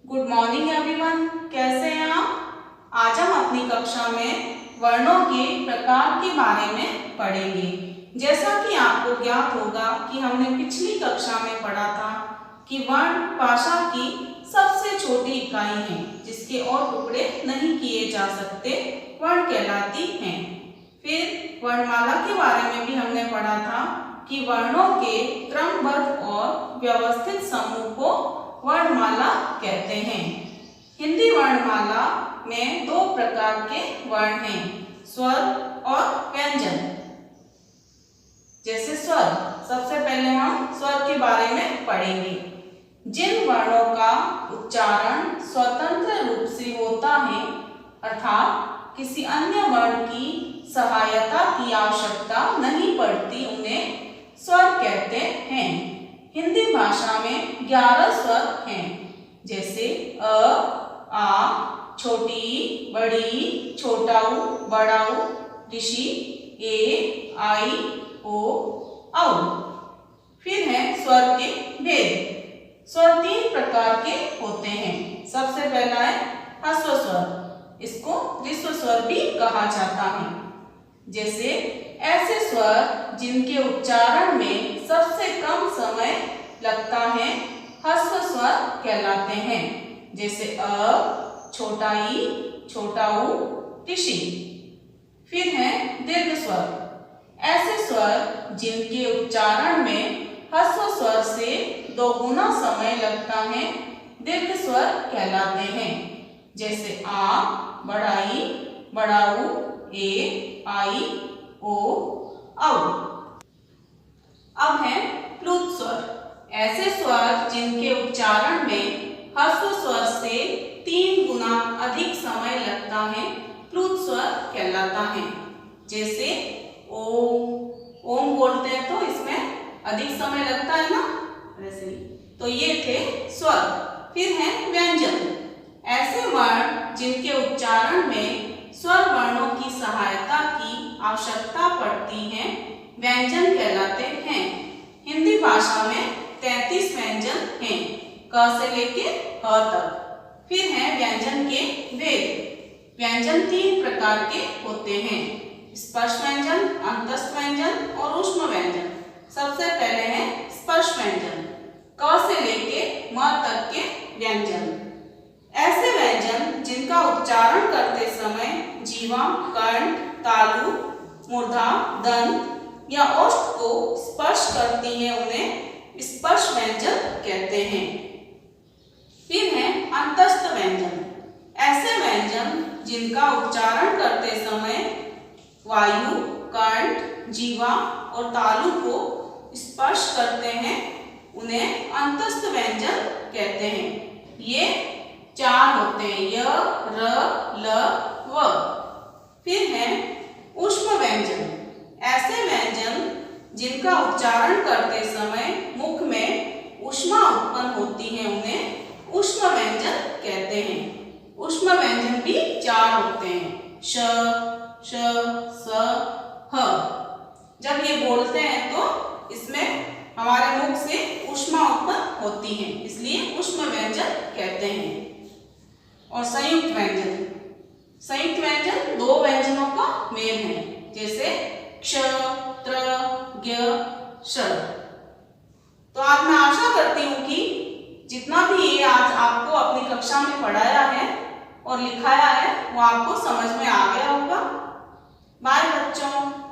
Good morning everyone, कैसे हैं आप। आज हम अपनी कक्षा में वर्णों के प्रकार के बारे में पढ़ेंगे। जैसा कि आपको ज्ञात होगा कि हमने पिछली कक्षा में पढ़ा था कि वर्ण भाषा की सबसे छोटी इकाई है जिसके और टुकड़े नहीं किए जा सकते, वर्ण कहलाती हैं। फिर वर्णमाला के बारे में भी हमने पढ़ा था कि वर्णों के क्रमबद्ध और व्यवस्थित समूह को वर्णमाला कहते हैं। हिंदी वर्णमाला में दो प्रकार के वर्ण हैं, स्वर और व्यंजन। जैसे स्वर, सबसे पहले हम स्वर के बारे में पढ़ेंगे। जिन वर्णों का उच्चारण स्वतंत्र रूप से होता है, अर्थात किसी अन्य वर्ण की सहायता की आवश्यकता नहीं पड़ती, उन्हें स्वर कहते हैं। हिंदी भाषा में 11 स्वर हैं, जैसे अ, आ, छोटी, बड़ी, छोटा उ, बड़ा उ, ऋषि, ए, आई, ओ, औ। फिर है स्वर के भेद। स्वर 3 प्रकार के होते हैं। सबसे पहला है ह्रस्व स्वर, इसको ऋस्व स्वर भी कहा जाता है। जैसे ऐसे स्वर जिनके उच्चारण में सबसे कम समय लगता है, ह्रस्व स्वर कहलाते हैं। जैसे अ, छोटा ई, छोटा उ, ऋषि। फिर है दीर्घ स्वर। ऐसे स्वर जिनके उच्चारण में ह्रस्व स्वर से 2 गुना समय लगता है, दीर्घ स्वर कहलाते हैं। जैसे आ, बड़ा ई, बड़ा उ, ए, आई, ओ, औ। अब है प्लुत स्वर। ऐसे स्वर जिनके उच्चारण में ह्रस्व स्वर से 3 गुना अधिक समय लगता है, प्लुत स्वर कहलाता है। जैसे ओम बोलते हैं तो इसमें अधिक समय लगता है ना, वैसे ही। तो ये थे स्वर। फिर है व्यंजन। ऐसे वर्ण जिनके उच्चारण में स्वर वर्णों की सहायता की आवश्यकता पड़ती है, व्यंजन कहलाते हैं। हिंदी भाषा में 33 व्यंजन हैं, क से लेके ह तक। फिर है व्यंजन के भेद। व्यंजन 3 प्रकार के होते हैं, स्पर्श व्यंजन, अंतस्थ व्यंजन और ऊष्म व्यंजन। सबसे पहले है स्पर्श व्यंजन, क से लेके म तक के व्यंजन। ऐसे व्यंजन जिनका उच्चारण करते समय जीवा, कंठ, तालु, मूर्धा, दंत या ओष्ठ को स्पर्श करती है, उन्हें स्पर्श व्यंजन कहते हैं। फिर है अंतस्थ व्यंजन। ऐसे व्यंजन जिनका उच्चारण करते समय वायु, कंठ, जीवा और तालु को स्पर्श करते हैं, उन्हें अंतस्थ व्यंजन कहते हैं। ये 4 होते हैं, य, र, ल, व। फिर है ऊष्म व्यंजन। ऐसे व्यंजन जिनका उच्चारण करते समय मुख में ऊष्मा उत्पन्न होती है, उन्हें ऊष्म व्यंजन कहते हैं। ऊष्म व्यंजन भी 4 होते हैं, श, श, स, ह। जब ये बोलते हैं तो इसमें हमारे मुख से ऊष्मा उत्पन्न होती है, इसलिए ऊष्म व्यंजन कहते हैं। और संयुक्त व्यंजन। संयुक्त व्यंजन 2 व्यंजनों का मेल है, जैसे क्ष, त्र, ज्ञ, श। तो आज मैं आशा करती हूँ कि जितना भी ये आज आपको अपनी कक्षा में पढ़ाया है और लिखाया है, वो आपको समझ में आ गया होगा। बाय बच्चों।